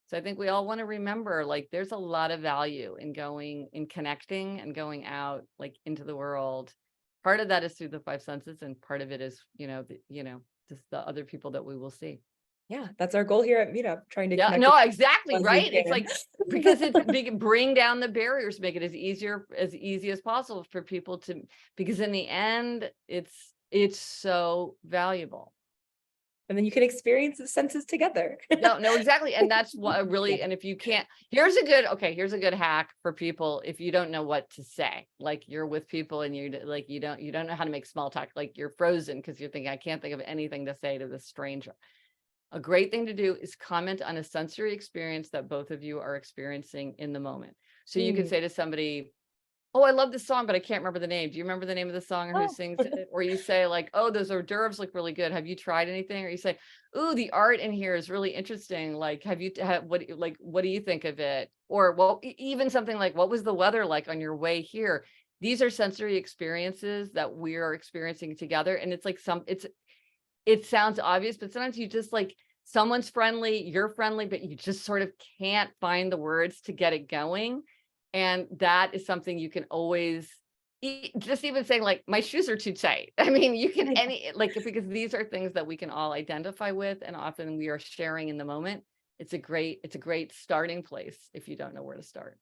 So I think we all want to remember, like, there's a lot of value in connecting and going out, like, into the world. Part of that is through the 5 senses, and part of it is, just the other people that we will see. Yeah, that's our goal here at Meetup, trying to connect. No, exactly, right? It's can. like, because bring down the barriers, make it as easy as possible for people to, because in the end, it's so valuable. And then you can experience the senses together. No, exactly. And that's what really, and if you can't, here's a good hack for people. If you don't know what to say, like you're with people and you don't know how to make small talk, like you're frozen because you're thinking, I can't think of anything to say to this stranger. A great thing to do is comment on a sensory experience that both of you are experiencing in the moment. So you could say to somebody, oh, I love this song, but I can't remember the name. Do you remember the name of the song or who sings it? Or you say like, oh, those hors d'oeuvres look really good. Have you tried anything? Or you say, ooh, the art in here is really interesting. Like, what do you think of it? Or well, even something like, what was the weather like on your way here? These are sensory experiences that we are experiencing together. And it's like it sounds obvious, but sometimes you just like, someone's friendly, you're friendly, but you just sort of can't find the words to get it going. And that is something you can always just even saying like, my shoes are too tight. I mean, you can because these are things that we can all identify with, and often we are sharing in the moment. It's a great starting place if you don't know where to start.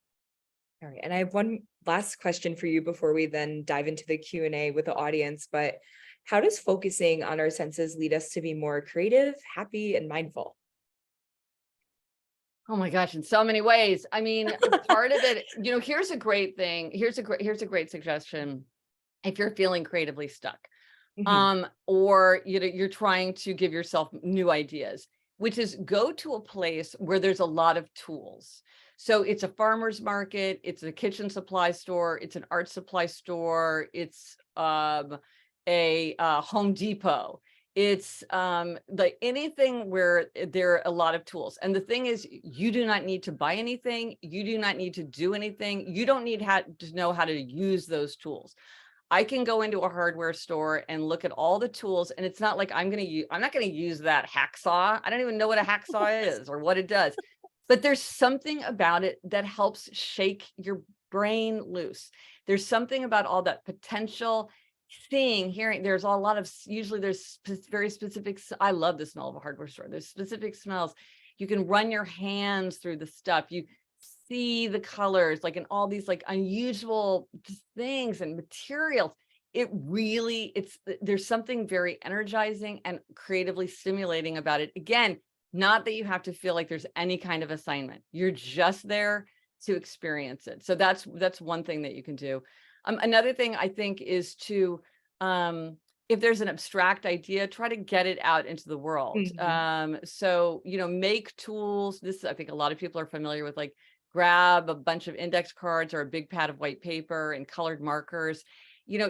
All right. And I have one last question for you before we then dive into the Q&A with the audience, but how does focusing on our senses lead us to be more creative, happy, and mindful? Oh my gosh, in so many ways. I mean, part of it, here's a great thing. Here's a great suggestion. If you're feeling creatively stuck, or you're trying to give yourself new ideas, which is go to a place where there's a lot of tools. So it's a farmer's market, it's a kitchen supply store, it's an art supply store, it's a Home Depot. It's like anything where there are a lot of tools. And the thing is, you do not need to buy anything. You do not need to do anything. You don't need to know how to use those tools. I can go into a hardware store and look at all the tools, and it's not like I'm not going to use that hacksaw. I don't even know what a hacksaw is or what it does. But there's something about it that helps shake your brain loose. There's something about all that potential seeing, hearing. There's a lot of, usually there's very specific, I love the smell of a hardware store. There's specific smells. You can run your hands through the stuff. You see the colors, like in all these like unusual things and materials. There's something very energizing and creatively stimulating about it. Again, not that you have to feel like there's any kind of assignment. You're just there to experience it. So that's one thing that you can do. Another thing I think is to, if there's an abstract idea, try to get it out into the world. So, make tools. I think a lot of people are familiar with, like, grab a bunch of index cards or a big pad of white paper and colored markers.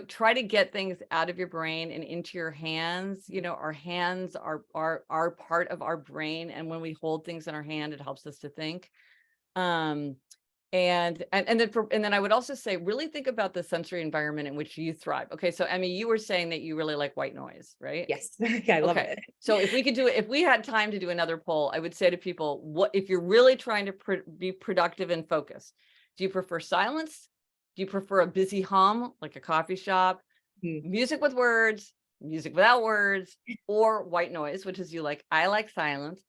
Try to get things out of your brain and into your hands. Our hands are part of our brain. And when we hold things in our hand, it helps us to think. And then I would also say, really think about the sensory environment in which you thrive. Okay, so Emmy, you were saying that you really like white noise, right? Yes, I love it. So if we had time to do another poll, I would say to people, what if you're really trying to be productive and focused? Do you prefer silence? Do you prefer a busy hum, like a coffee shop, music with words, music without words, or white noise, which is I like silence.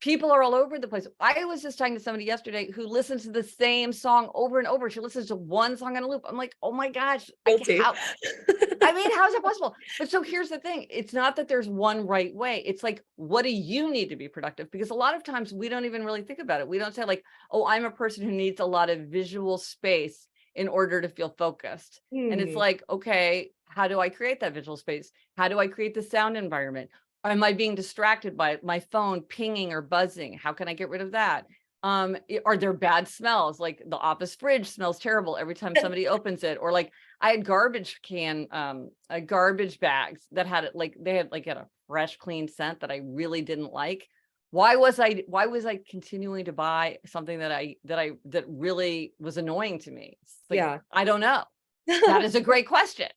People are all over the place. I was just talking to somebody yesterday who listens to the same song over and over. She listens to one song on a loop. I'm like, oh my gosh. How is that possible? But so here's the thing. It's not that there's one right way. It's like, what do you need to be productive? Because a lot of times we don't even really think about it. We don't say like, oh, I'm a person who needs a lot of visual space in order to feel focused. And it's like, okay, how do I create that visual space? How do I create the sound environment? Am I being distracted by my phone pinging or buzzing? How can I get rid of that? Are there bad smells? Like the office fridge smells terrible every time somebody opens it. Or like I had garbage bags that had they had a fresh, clean scent that I really didn't like. Why was I continuing to buy something that really was annoying to me? I don't know. That is a great question.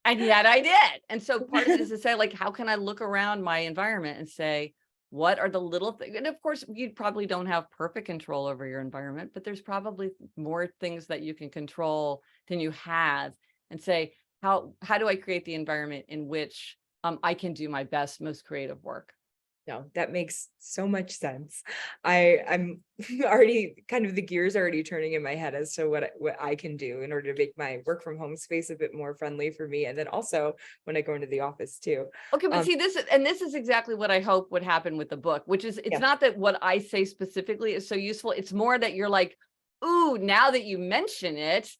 And yet I did. And so part of it is to say, like, how can I look around my environment and say, what are the little things? And of course, you probably don't have perfect control over your environment, but there's probably more things that you can control than you have, and say, how do I create the environment in which I can do my best, most creative work? No, that makes so much sense. I'm already kind of the gears already turning in my head as to what I can do in order to make my work from home space a bit more friendly for me. And then also when I go into the office too. Okay, but Um, see, this is exactly what I hope would happen with the book, which is it's yeah, not that what I say specifically is so useful. It's more that you're like, ooh, now that you mention it,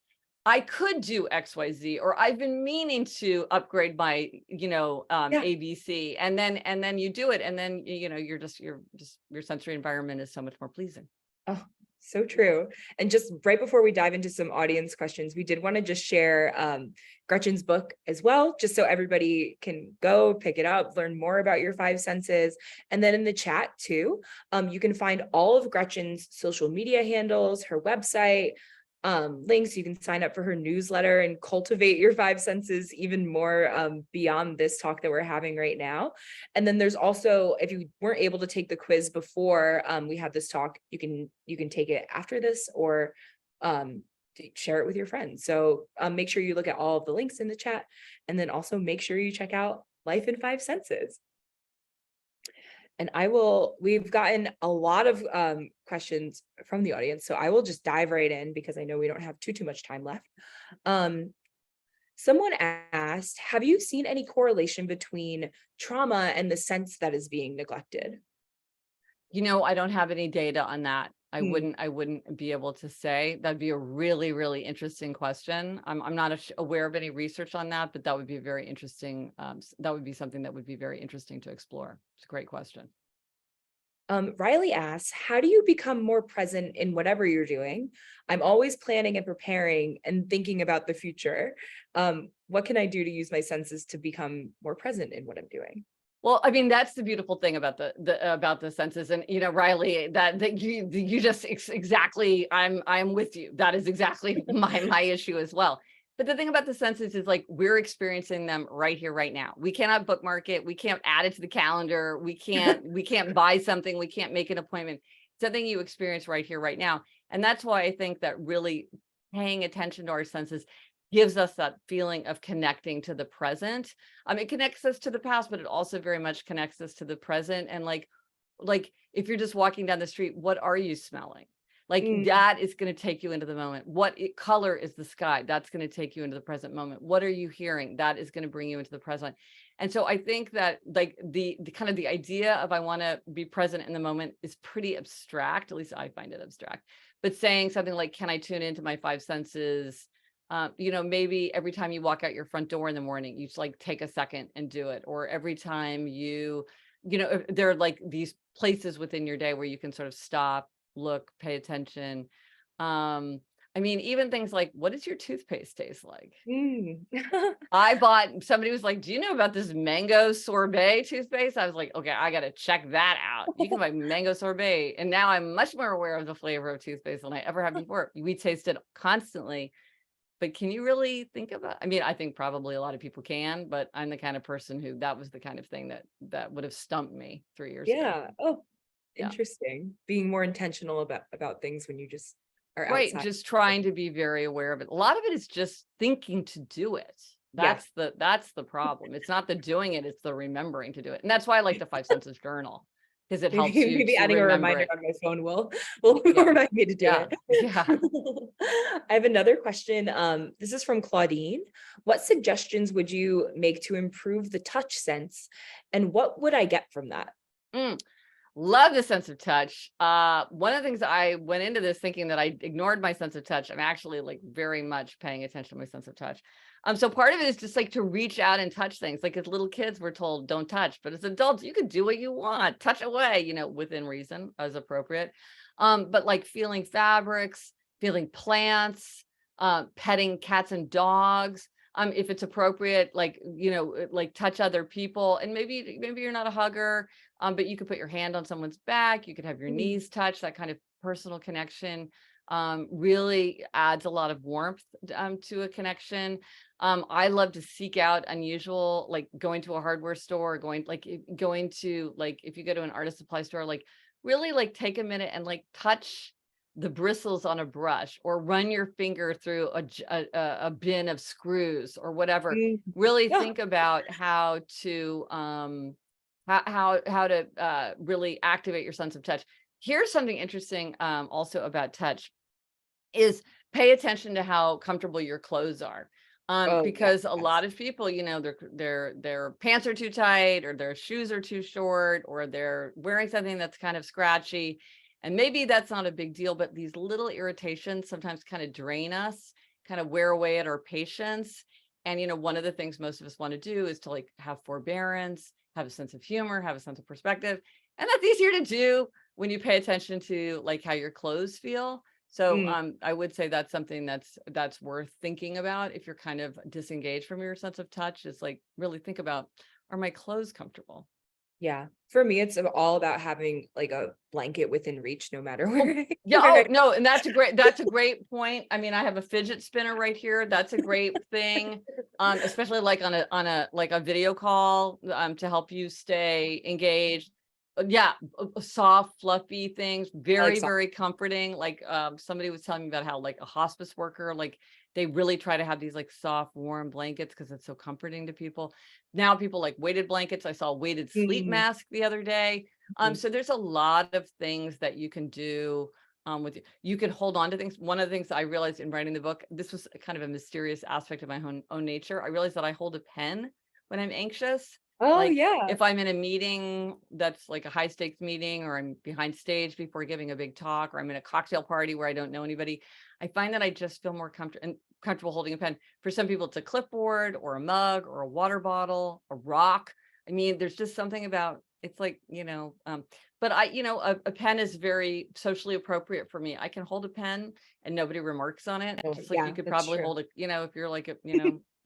I could do XYZ, or I've been meaning to upgrade my, yeah. ABC, and then you do it, and then your sensory environment is so much more pleasing. Oh, so true. And just right before we dive into some audience questions, we did want to just share Gretchen's book as well, just so everybody can go pick it up, learn more about your five senses. And then in the chat too, you can find all of Gretchen's social media handles, her website, links. You can sign up for her newsletter and cultivate your five senses even more beyond this talk that we're having right now. And then there's also, if you weren't able to take the quiz before we had this talk, you can take it after this, or share it with your friends. So make sure you look at all of the links in the chat, and then also make sure you check out Life in Five Senses. And we've gotten a lot of questions from the audience, so I will just dive right in because I know we don't have too much time left. Someone asked, have you seen any correlation between trauma and the sense that is being neglected? I don't have any data on that. I Hmm. wouldn't be able to say. That'd be a really, really interesting question. I'm not aware of any research on that, but that would be a very interesting, that would be something that would be very interesting to explore. It's a great question. Riley asks, how do you become more present in whatever you're doing? I'm always planning and preparing and thinking about the future. What can I do to use my senses to become more present in what I'm doing? Well, I mean, that's the beautiful thing about the senses, and Riley, that you just exactly, I'm with you. That is exactly my issue as well. But the thing about the senses is, like, we're experiencing them right here, right now. We cannot bookmark it. We can't add it to the calendar. We can't buy something. We can't make an appointment. It's something you experience right here, right now. And that's why I think that really paying attention to our senses gives us that feeling of connecting to the present. It connects us to the past, but it also very much connects us to the present. And like if you're just walking down the street, what are you smelling? Like Mm, that is going to take you into the moment. Color is the sky? That's going to take you into the present moment. What are you hearing? That is going to bring you into the present. And so I think that, like, the kind of the idea of I want to be present in the moment is pretty abstract. At least I find it abstract. But saying something like, can I tune into my five senses? Maybe every time you walk out your front door in the morning, you just like take a second and do it. Or every time there are like these places within your day where you can sort of stop, look, pay attention. Even things like, what does your toothpaste taste like? mm. Somebody was like, do you know about this mango sorbet toothpaste? I was like, okay, I got to check that out. You can buy mango sorbet. And now I'm much more aware of the flavor of toothpaste than I ever have before. We taste it constantly. But can you really think about, I think probably a lot of people can, but I'm the kind of person who that was the kind of thing that would have stumped me 3 years ago. Yeah. Oh, Yeah. interesting. Being more intentional about things when you just are Right. outside. Just trying to be very aware of it. A lot of it is just thinking to do it. Yeah. That's the problem. It's not the doing it, it's the remembering to do it. And that's why I like the Five Senses Journal, because it helps you Maybe to adding a remember reminder it. on my phone will Yeah. remind me to do Yeah. it. Yeah. I have another question. This is from Claudine. What suggestions would you make to improve the touch sense, and what would I get from that? Mm. Love the sense of touch. One of the things I went into this thinking that I ignored my sense of touch. I'm actually like very much paying attention to my sense of touch. So part of it is just like to reach out and touch things. Like as little kids, we're told don't touch, but as adults, you can do what you want, touch away, within reason as appropriate. But like feeling fabrics, feeling plants, petting cats and dogs. If it's appropriate, like touch other people, and maybe you're not a hugger, but you could put your hand on someone's back. You could have your Mm, knees touch. That kind of personal connection really adds a lot of warmth to a connection. I love to seek out unusual, like going to a hardware store, going to, like, if you go to an artist supply store, like really like take a minute and like touch the bristles on a brush, or run your finger through a bin of screws or whatever. mm. Really Yeah. think about how how to really activate your sense of touch. Here's something interesting also about touch is pay attention to how comfortable your clothes are. Oh, Because a yes. lot of people, their pants are too tight, or their shoes are too short, or they're wearing something that's kind of scratchy. And maybe that's not a big deal, but these little irritations sometimes kind of drain us, kind of wear away at our patience. And, one of the things most of us want to do is to like have forbearance, have a sense of humor, have a sense of perspective. And that's easier to do when you pay attention to like how your clothes feel. So I would say that's something that's worth thinking about if you're kind of disengaged from your sense of touch, is like really think about, are my clothes comfortable? Yeah. For me, it's all about having like a blanket within reach, no matter where. Yeah. Oh, no. And that's a great point. I mean, I have a fidget spinner right here. That's a great thing. Especially like on a video call, to help you stay engaged. Yeah, soft, fluffy things, I like very comforting. Like somebody was telling me about how like a hospice worker, like they really try to have these like soft, warm blankets because it's so comforting to people. Now people like weighted blankets. I saw a weighted sleep Mhm, mask the other day. mhm. So there's a lot of things that you can do with you can hold on to things. One of the things I realized in writing the book, this was kind of a mysterious aspect of my own nature. I realized that I hold a pen when I'm anxious. Oh, Like yeah. if I'm in a meeting that's like a high stakes meeting, or I'm behind stage before giving a big talk, or I'm in a cocktail party where I don't know anybody, I find that I just feel more comfortable holding a pen. For some people, it's a clipboard or a mug or a water bottle, a rock. I mean, there's just something about it's like, but a pen is very socially appropriate for me. I can hold a pen and nobody remarks on it. Oh, Just like you yeah, could that's probably true. hold if you're like,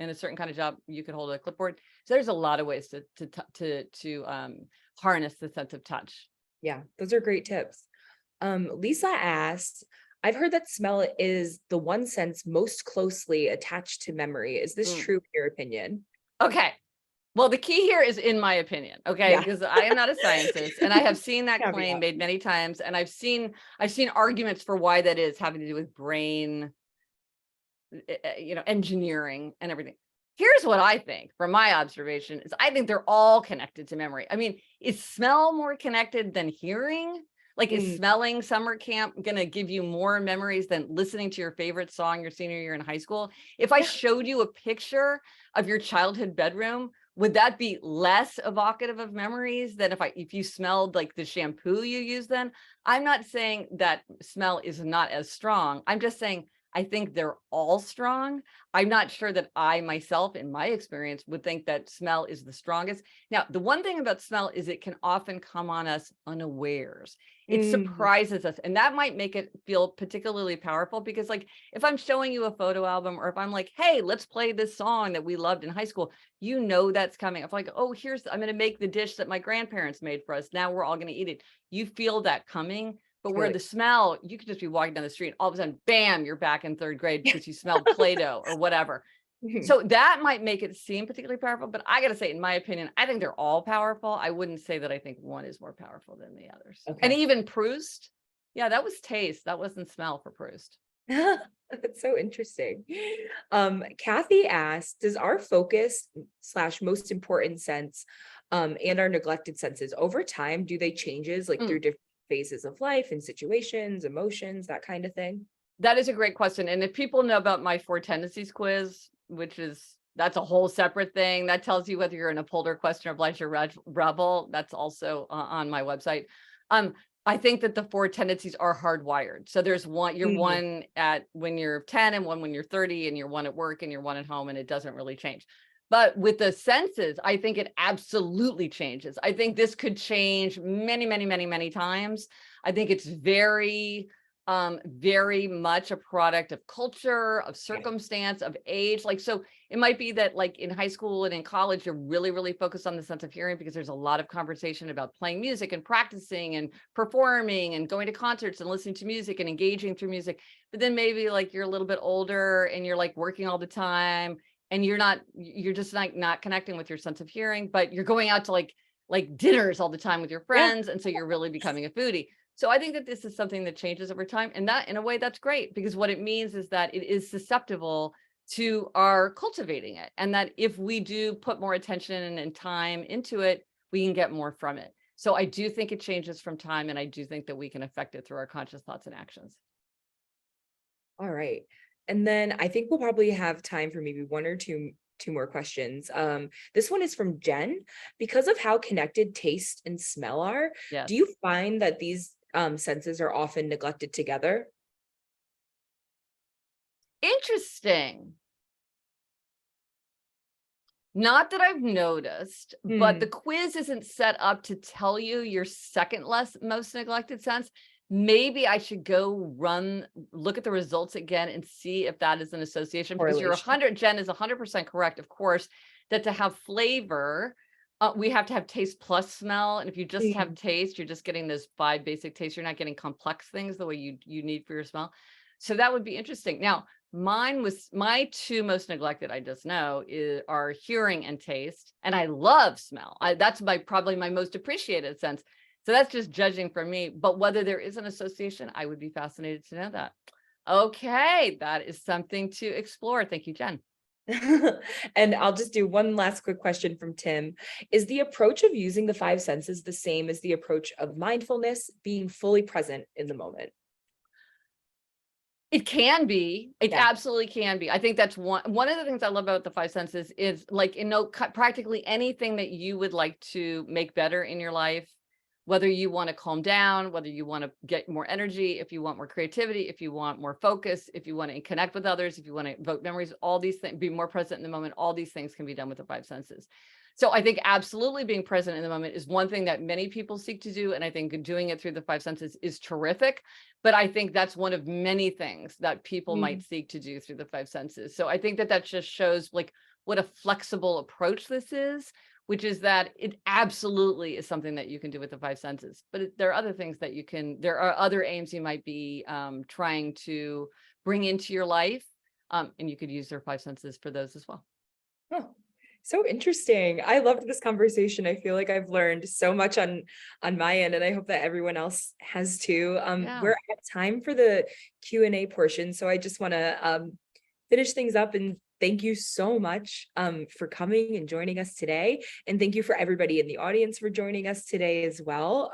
in a certain kind of job, you could hold a clipboard. So there's a lot of ways to harness the sense of touch. Yeah, those are great tips. Lisa asked, I've heard that smell is the one sense most closely attached to memory. Is this Mm. true in your opinion? Okay. Well, the key here is in my opinion, okay? Yeah. Because I am not a scientist, and I have seen that claim Caveat. made many times, and I've seen arguments for why that is, having to do with brain, engineering and everything. Here's what I think from my observation is I think they're all connected to memory. I mean, is smell more connected than hearing? Like, is Mm, smelling summer camp going to give you more memories than listening to your favorite song your senior year in high school? If I showed you a picture of your childhood bedroom, would that be less evocative of memories than if you smelled like the shampoo you used then? I'm not saying that smell is not as strong. I'm just saying I think they're all strong. I'm not sure that I myself, in my experience, would think that smell is the strongest. Now, the one thing about smell is it can often come on us unawares. It mhm. surprises us, and that might make it feel particularly powerful because, like, if I'm showing you a photo album, or if I'm like, hey, let's play this song that we loved in high school, that's coming. If like, oh, I'm going to make the dish that my grandparents made for us. Now we're all going to eat it. You feel that coming. But Feel where like the smell, you could just be walking down the street, all of a sudden, bam, you're back in third grade because you smelled Play-Doh or whatever. Mhm. So that might make it seem particularly powerful, but I got to say, in my opinion, I think they're all powerful. I wouldn't say that I think one is more powerful than the others. And Okay. even Proust, yeah, that was taste. That wasn't smell for Proust. That's so interesting. Kathy asked, does our focus slash most important sense and our neglected senses over time, do they changes like Mm. through different phases of life and situations, emotions, that kind of thing? That is a great question. And if people know about my 4 tendencies quiz, that's a whole separate thing. That tells you whether you're an upholder, questioner, obliger, rebel. That's also on my website. I think that the 4 tendencies are hardwired. So there's you're Mhm. one at when you're 10, and one when you're 30, and you're one at work, and you're one at home, and it doesn't really change. But with the senses, I think it absolutely changes. I think this could change many, many, many, many times. I think it's very much a product of culture, of Yeah. circumstance, of age. Like, so it might be that like in high school and in college, you're really, really focused on the sense of hearing because there's a lot of conversation about playing music and practicing and performing and going to concerts and listening to music and engaging through music. But then maybe like you're a little bit older and you're like working all the time, and you're just like not connecting with your sense of hearing, but you're going out to like dinners all the time with your Yeah. friends. And so you're really becoming a foodie. So I think that this is something that changes over time, and that in a way that's great, because what it means is that it is susceptible to our cultivating it. And that if we do put more attention and time into it, we can get more from it. So I do think it changes from time, and I do think that we can affect it through our conscious thoughts and actions. All right. And then I think we'll probably have time for maybe one or two more questions. This one is from Jen. Because of how connected taste and smell are, Yes. do you find that these senses are often neglected together? Interesting. Not that I've noticed, but the quiz isn't set up to tell you your second most neglected sense. Maybe I should go look at the results again and see if that is an association, because Jen is 100% correct, of course, that to have flavor, we have to have taste plus smell. And if you just have taste, you're just getting those 5 basic tastes. You're not getting complex things the way you need for your smell. So that would be interesting. Now, my 2 most neglected, I just know, are hearing and taste. And I love smell. That's probably my most appreciated sense. So that's just judging from me. But whether there is an association, I would be fascinated to know that. Okay, that is something to explore. Thank you, Jen. And I'll just do one last quick question from Tim. Is the approach of using the 5 senses the same as the approach of mindfulness, being fully present in the moment? It can be. It absolutely can be. I think that's one of the things I love about the 5 senses is, like, practically anything that you would like to make better in your life, whether you want to calm down, whether you want to get more energy, if you want more creativity, if you want more focus, if you want to connect with others, if you want to evoke memories, all these things, be more present in the moment, all these things can be done with the 5 senses. So I think absolutely being present in the moment is one thing that many people seek to do. And I think doing it through the 5 senses is terrific. But I think that's one of many things that people might seek to do through the 5 senses. So I think that just shows, like, what a flexible approach this is, which is that it absolutely is something that you can do with the 5 senses. But there are other things that there are other aims you might be trying to bring into your life. And you could use their 5 senses for those as well. Oh, so interesting. I loved this conversation. I feel like I've learned so much on my end, and I hope that everyone else has too. We're at time for the Q&A portion. So I just want to finish things up and thank you so much for coming and joining us today. And thank you for everybody in the audience for joining us today as well.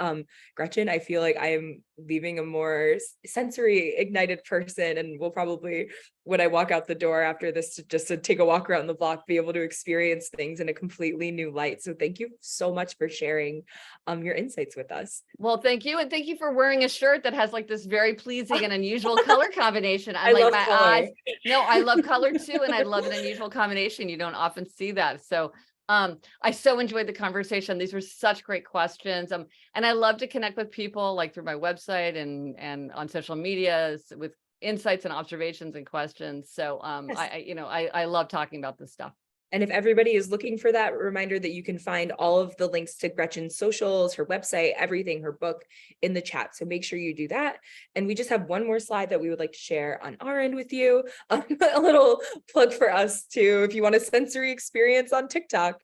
Gretchen, I feel like I am leaving a more sensory ignited person, and we'll probably, when I walk out the door after this, just to take a walk around the block, be able to experience things in a completely new light. So thank you so much for sharing your insights with us. Well, thank you. And thank you for wearing a shirt that has, like, this very pleasing and unusual color combination. I love color. Eyes. No, I love color too. And I love an unusual combination. You don't often see that. So I so enjoyed the conversation. These were such great questions. And I love to connect with people, like through my website and on social media with insights and observations and questions. So I love talking about this stuff. And if everybody is looking for that, reminder that you can find all of the links to Gretchen's socials, her website, everything, her book in the chat. So make sure you do that. And we just have one more slide that we would like to share on our end with you. A little plug for us too. If you want a sensory experience on TikTok,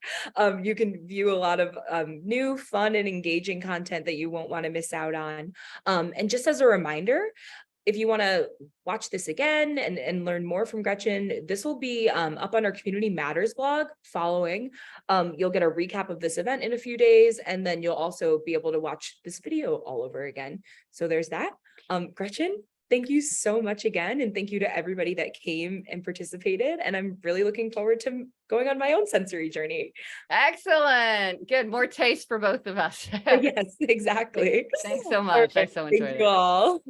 you can view a lot of new, fun, and engaging content that you won't want to miss out on. And just as a reminder, if you want to watch this again and learn more from Gretchen, this will be up on our Community Matters blog following. You'll get a recap of this event in a few days, and then you'll also be able to watch this video all over again. So there's that. Gretchen, thank you so much again. And thank you to everybody that came and participated. And I'm really looking forward to going on my own sensory journey. Excellent. Good. More taste for both of us. Yes, exactly. Thanks so much. I so enjoyed it. Thank you all.